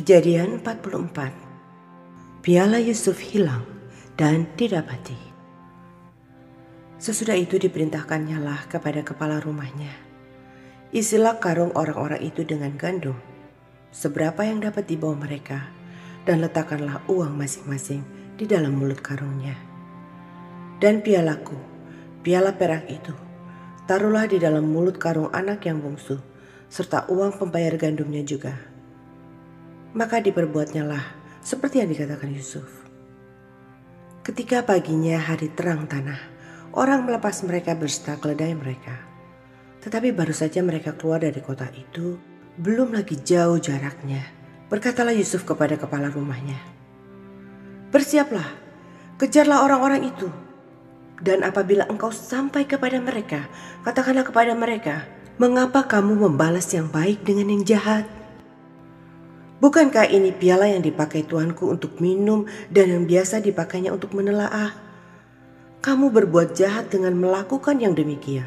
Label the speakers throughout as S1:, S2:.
S1: Kejadian 44. Piala Yusuf hilang dan didapati. Sesudah itu diperintahkannya lah kepada kepala rumahnya, isilah karung orang-orang itu dengan gandum, seberapa yang dapat dibawa mereka, dan letakkanlah uang masing-masing di dalam mulut karungnya. Dan pialaku, piala perak itu, taruhlah di dalam mulut karung anak yang bungsu, serta uang pembayar gandumnya juga. Maka diperbuatnyalah seperti yang dikatakan Yusuf. Ketika paginya hari terang tanah, orang melepas mereka berserta keledai mereka. Tetapi baru saja mereka keluar dari kota itu, belum lagi jauh jaraknya, berkatalah Yusuf kepada kepala rumahnya, "Bersiaplah, kejarlah orang-orang itu. Dan apabila engkau sampai kepada mereka, katakanlah kepada mereka, mengapa kamu membalas yang baik dengan yang jahat? Bukankah ini piala yang dipakai tuanku untuk minum dan yang biasa dipakainya untuk menelaah? Kamu berbuat jahat dengan melakukan yang demikian."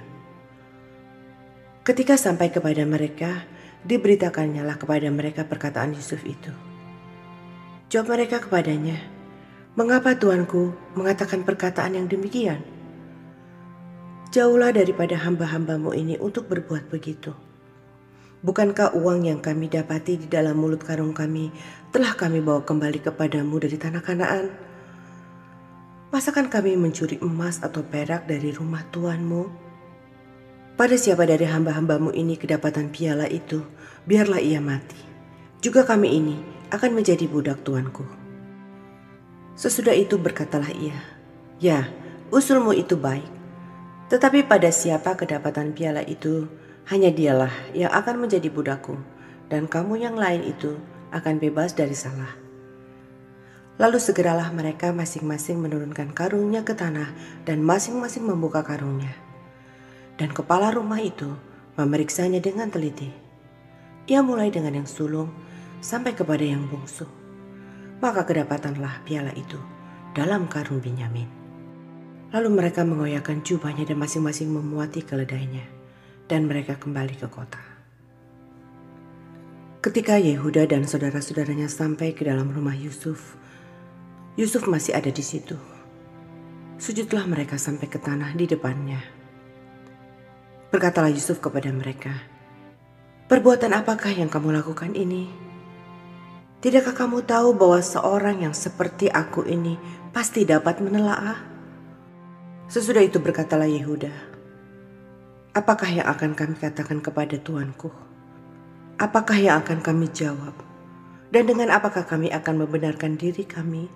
S1: Ketika sampai kepada mereka, diberitakannya lah kepada mereka perkataan Yusuf itu. Jawab mereka kepadanya, "Mengapa tuanku mengatakan perkataan yang demikian? Jauhlah daripada hamba-hambamu ini untuk berbuat begitu. Bukankah uang yang kami dapati di dalam mulut karung kami telah kami bawa kembali kepadamu dari tanah Kanaan? Masakan kami mencuri emas atau perak dari rumah tuanmu? Pada siapa dari hamba-hambamu ini kedapatan piala itu, biarlah ia mati. Juga kami ini akan menjadi budak tuanku." Sesudah itu berkatalah ia, "Ya, usulmu itu baik. Tetapi pada siapa kedapatan piala itu, hanya dialah yang akan menjadi budakku, dan kamu yang lain itu akan bebas dari salah." Lalu segeralah mereka masing-masing menurunkan karungnya ke tanah dan masing-masing membuka karungnya. Dan kepala rumah itu memeriksanya dengan teliti. Ia mulai dengan yang sulung sampai kepada yang bungsu. Maka kedapatanlah piala itu dalam karung Binyamin. Lalu mereka mengoyakkan jubahnya dan masing-masing memuati keledainya, dan mereka kembali ke kota. Ketika Yehuda dan saudara-saudaranya sampai ke dalam rumah Yusuf, Yusuf masih ada di situ. Sujudlah mereka sampai ke tanah di depannya. Berkatalah Yusuf kepada mereka, "Perbuatan apakah yang kamu lakukan ini? Tidakkah kamu tahu bahwa seorang yang seperti aku ini pasti dapat menelaah?" Sesudah itu berkatalah Yehuda, "Apakah yang akan kami katakan kepada tuanku? Apakah yang akan kami jawab? Dan dengan apakah kami akan membenarkan diri kami?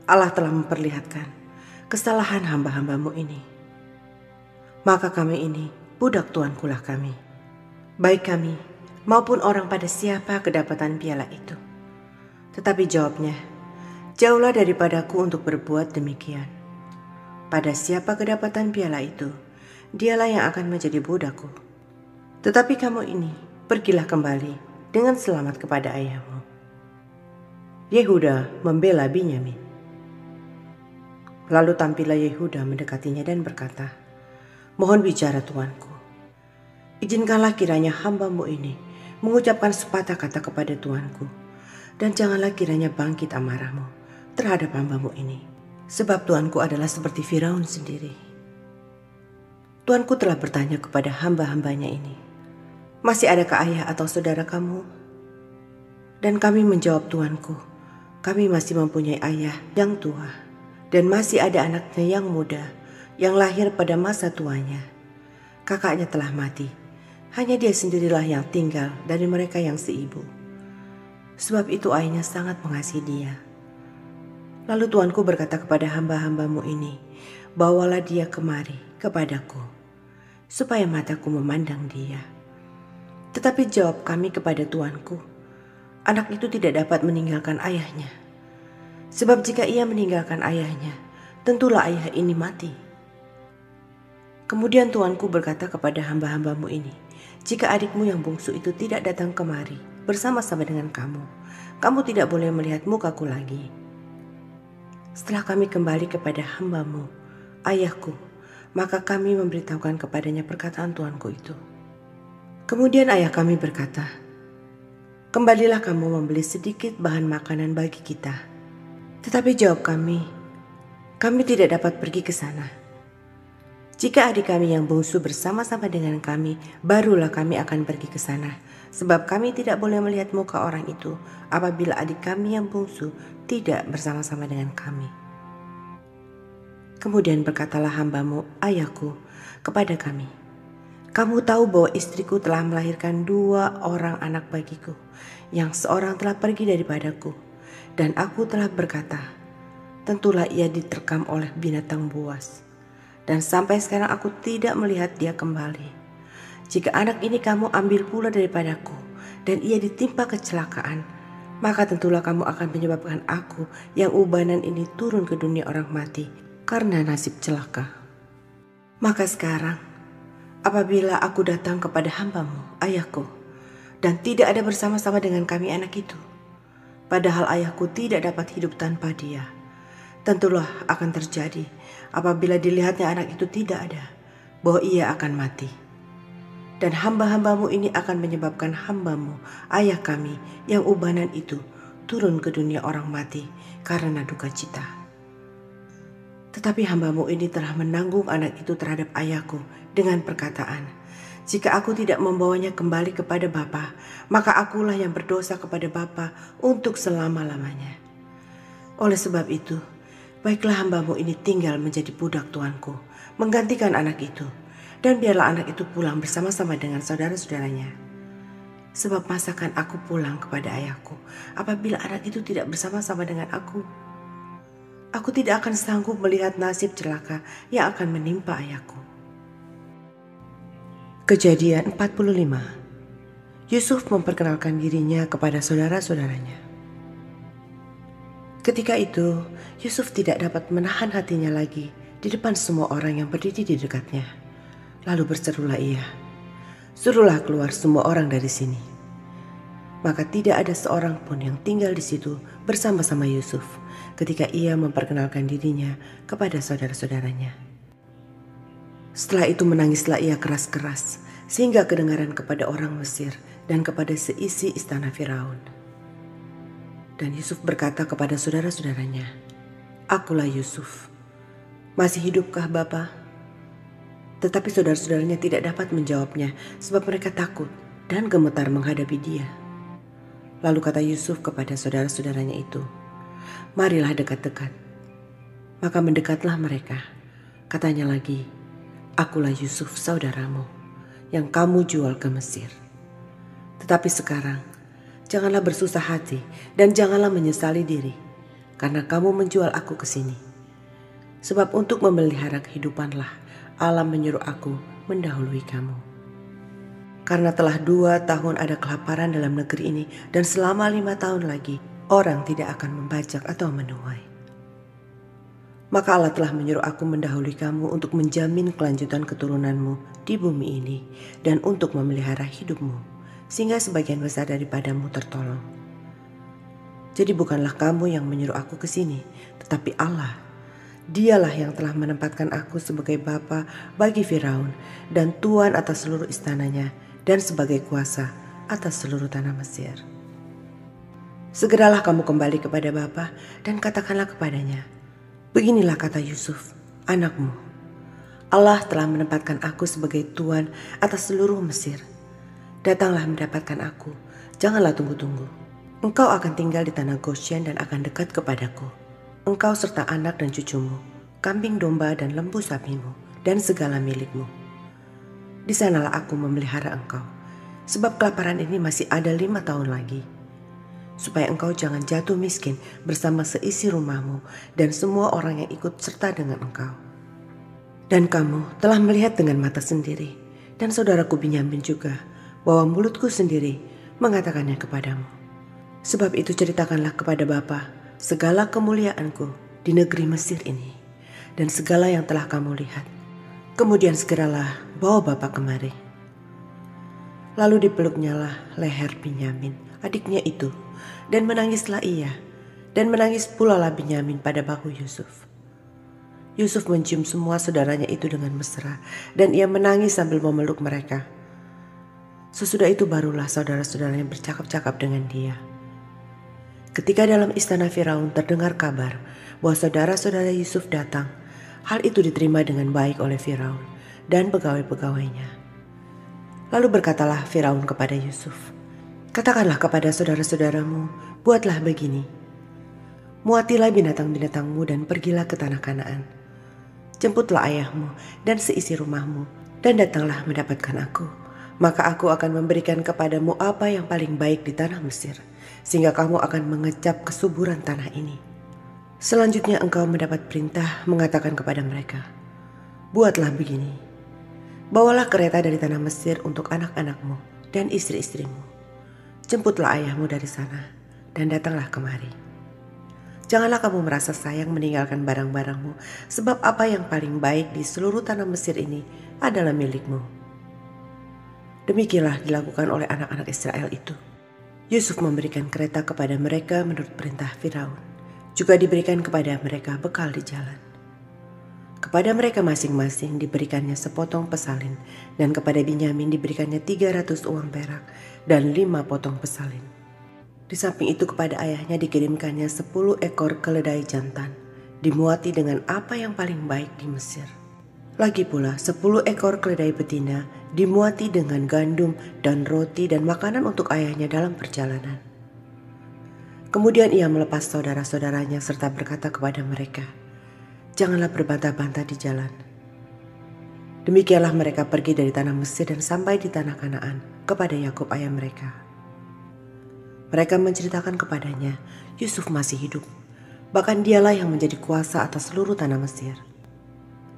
S1: Allah telah memperlihatkan kesalahan hamba-hambamu ini. Maka kami ini budak tuankulah kami, baik kami maupun orang pada siapa kedapatan piala itu." Tetapi jawabnya, "Jauhlah daripadaku untuk berbuat demikian. Pada siapa kedapatan piala itu, dialah yang akan menjadi budakku. Tetapi kamu ini, pergilah kembali dengan selamat kepada ayahmu." Yehuda membela Binyamin. Lalu tampillah Yehuda mendekatinya dan berkata, "Mohon bicara tuanku. Izinkanlah kiranya hambamu ini mengucapkan sepatah kata kepada tuanku, dan janganlah kiranya bangkit amarahmu terhadap hambamu ini. Sebab tuanku adalah seperti Firaun sendiri. Tuanku telah bertanya kepada hamba-hambanya ini, 'Masih adakah ayah atau saudara kamu?' Dan kami menjawab tuanku, 'Kami masih mempunyai ayah yang tua, dan masih ada anaknya yang muda, yang lahir pada masa tuanya. Kakaknya telah mati, hanya dia sendirilah yang tinggal dari mereka yang seibu. Sebab itu ayahnya sangat mengasihi dia.' Lalu tuanku berkata kepada hamba-hambamu ini, 'Bawalah dia kemari kepadaku, supaya mataku memandang dia.' Tetapi jawab kami kepada tuanku, 'Anak itu tidak dapat meninggalkan ayahnya. Sebab jika ia meninggalkan ayahnya, tentulah ayah ini mati.' Kemudian tuanku berkata kepada hamba-hambamu ini, 'Jika adikmu yang bungsu itu tidak datang kemari bersama-sama dengan kamu, kamu tidak boleh melihat mukaku lagi.' Setelah kami kembali kepada hambamu, ayahku, maka kami memberitahukan kepadanya perkataan tuanku itu. Kemudian ayah kami berkata, kembalilah kamu membeli sedikit bahan makanan bagi kita." Tetapi jawab kami tidak dapat pergi ke sana. Jika adik kami yang bungsu bersama-sama dengan kami, barulah kami akan pergi ke sana. Sebab kami tidak boleh melihat muka orang itu apabila adik kami yang bungsu tidak bersama-sama dengan kami." Kemudian berkatalah hambamu, ayahku, kepada kami, "Kamu tahu bahwa istriku telah melahirkan 2 orang anak bagiku, yang seorang telah pergi daripadaku, dan aku telah berkata, tentulah ia diterkam oleh binatang buas. Dan sampai sekarang aku tidak melihat dia kembali. Jika anak ini kamu ambil pula daripadaku, dan ia ditimpa kecelakaan, maka tentulah kamu akan menyebabkan aku yang ubanan ini turun ke dunia orang mati karena nasib celaka. Maka sekarang, apabila aku datang kepada hambamu, ayahku, dan tidak ada bersama-sama dengan kami anak itu, padahal ayahku tidak dapat hidup tanpa dia, tentulah akan terjadi apabila dilihatnya anak itu tidak ada, bahwa ia akan mati. Dan hamba-hambamu ini akan menyebabkan hambamu, ayah kami yang ubanan itu, turun ke dunia orang mati karena duka cita. Tetapi hambamu ini telah menanggung anak itu terhadap ayahku dengan perkataan, jika aku tidak membawanya kembali kepada Bapa, maka akulah yang berdosa kepada Bapa untuk selama-lamanya. Oleh sebab itu, baiklah hambamu ini tinggal menjadi budak tuanku, menggantikan anak itu. Dan biarlah anak itu pulang bersama-sama dengan saudara-saudaranya. Sebab masakan aku pulang kepada ayahku apabila anak itu tidak bersama-sama dengan aku? Aku tidak akan sanggup melihat nasib celaka yang akan menimpa ayahku." Kejadian 45. Yusuf memperkenalkan dirinya kepada saudara-saudaranya. Ketika itu, Yusuf tidak dapat menahan hatinya lagi di depan semua orang yang berdiri di dekatnya. Lalu berserulah ia, "Suruhlah keluar semua orang dari sini." Maka tidak ada seorang pun yang tinggal di situ bersama-sama Yusuf ketika ia memperkenalkan dirinya kepada saudara-saudaranya. Setelah itu menangislah ia keras-keras sehingga kedengaran kepada orang Mesir dan kepada seisi istana Firaun. Dan Yusuf berkata kepada saudara-saudaranya, "Akulah Yusuf. Masih hidupkah Bapa?" Tetapi saudara-saudaranya tidak dapat menjawabnya sebab mereka takut dan gemetar menghadapi dia. Lalu kata Yusuf kepada saudara-saudaranya itu, "Marilah dekat-dekat." Maka mendekatlah mereka. Katanya lagi, "Akulah Yusuf saudaramu yang kamu jual ke Mesir. Tetapi sekarang janganlah bersusah hati dan janganlah menyesali diri karena kamu menjual aku ke sini. Sebab untuk memelihara kehidupanlah Allah menyuruh aku mendahului kamu. Karena telah 2 tahun ada kelaparan dalam negeri ini, dan selama 5 tahun lagi orang tidak akan membajak atau menuai. Maka Allah telah menyuruh aku mendahului kamu untuk menjamin kelanjutan keturunanmu di bumi ini dan untuk memelihara hidupmu, sehingga sebagian besar daripadamu tertolong. Jadi bukanlah kamu yang menyuruh aku ke sini, tetapi Allah. Dialah yang telah menempatkan aku sebagai bapa bagi Firaun dan tuan atas seluruh istananya dan sebagai kuasa atas seluruh tanah Mesir. Segeralah kamu kembali kepada Bapa dan katakanlah kepadanya, beginilah kata Yusuf, anakmu. Allah telah menempatkan aku sebagai tuan atas seluruh Mesir. Datanglah mendapatkan aku, janganlah tunggu-tunggu. Engkau akan tinggal di tanah Goshen dan akan dekat kepadaku. Engkau serta anak dan cucumu, kambing domba dan lembu sapimu, dan segala milikmu. Di sanalah aku memelihara engkau, sebab kelaparan ini masih ada 5 tahun lagi. Supaya engkau jangan jatuh miskin bersama seisi rumahmu dan semua orang yang ikut serta dengan engkau. Dan kamu telah melihat dengan mata sendiri, dan saudaraku Binyamin juga, bahwa mulutku sendiri mengatakannya kepadamu. Sebab itu ceritakanlah kepada Bapa segala kemuliaanku di negeri Mesir ini, dan segala yang telah kamu lihat. Kemudian segeralah bawa Bapa kemari. Lalu dipeluknyalah leher Binyamin, adiknya itu, dan menangislah ia, dan menangis pula lah Binyamin pada bahu Yusuf. Yusuf mencium semua saudaranya itu dengan mesra, dan ia menangis sambil memeluk mereka. Sesudah itu barulah saudara-saudaranya bercakap-cakap dengan dia. Ketika dalam istana Firaun terdengar kabar bahwa saudara-saudara Yusuf datang, hal itu diterima dengan baik oleh Firaun dan pegawai-pegawainya. Lalu berkatalah Firaun kepada Yusuf, "Katakanlah kepada saudara-saudaramu, buatlah begini. Muatilah binatang-binatangmu dan pergilah ke tanah Kanaan. Jemputlah ayahmu dan seisi rumahmu dan datanglah mendapatkan aku. Maka aku akan memberikan kepadamu apa yang paling baik di tanah Mesir, sehingga kamu akan mengecap kesuburan tanah ini. Selanjutnya engkau mendapat perintah mengatakan kepada mereka, buatlah begini. Bawalah kereta dari tanah Mesir untuk anak-anakmu dan istri-istrimu. Jemputlah ayahmu dari sana dan datanglah kemari. Janganlah kamu merasa sayang meninggalkan barang-barangmu, sebab apa yang paling baik di seluruh tanah Mesir ini adalah milikmu." Demikianlah dilakukan oleh anak-anak Israel itu. Yusuf memberikan kereta kepada mereka menurut perintah Firaun. Juga diberikan kepada mereka bekal di jalan. Kepada mereka masing-masing diberikannya sepotong pesalin, dan kepada Binyamin diberikannya 300 uang perak dan 5 potong pesalin. Di samping itu kepada ayahnya dikirimkannya 10 ekor keledai jantan, dimuati dengan apa yang paling baik di Mesir. Lagi pula 10 ekor keledai betina dimuati dengan gandum dan roti dan makanan untuk ayahnya dalam perjalanan. Kemudian ia melepas saudara-saudaranya serta berkata kepada mereka, "Janganlah berbantah-bantah di jalan." Demikianlah mereka pergi dari tanah Mesir dan sampai di tanah Kanaan kepada Yakub ayah mereka. Mereka menceritakan kepadanya, Yusuf masih hidup, bahkan dialah yang menjadi kuasa atas seluruh tanah Mesir.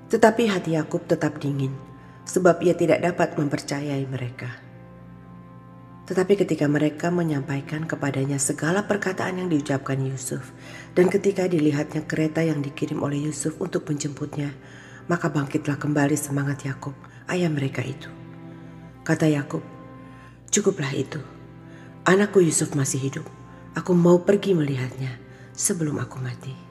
S1: Tetapi hati Yakub tetap dingin, sebab ia tidak dapat mempercayai mereka. Tetapi ketika mereka menyampaikan kepadanya segala perkataan yang diucapkan Yusuf, dan ketika dilihatnya kereta yang dikirim oleh Yusuf untuk menjemputnya, maka bangkitlah kembali semangat Yakub, ayah mereka itu. Kata Yakub, "Cukuplah itu. Anakku Yusuf masih hidup. Aku mau pergi melihatnya sebelum aku mati."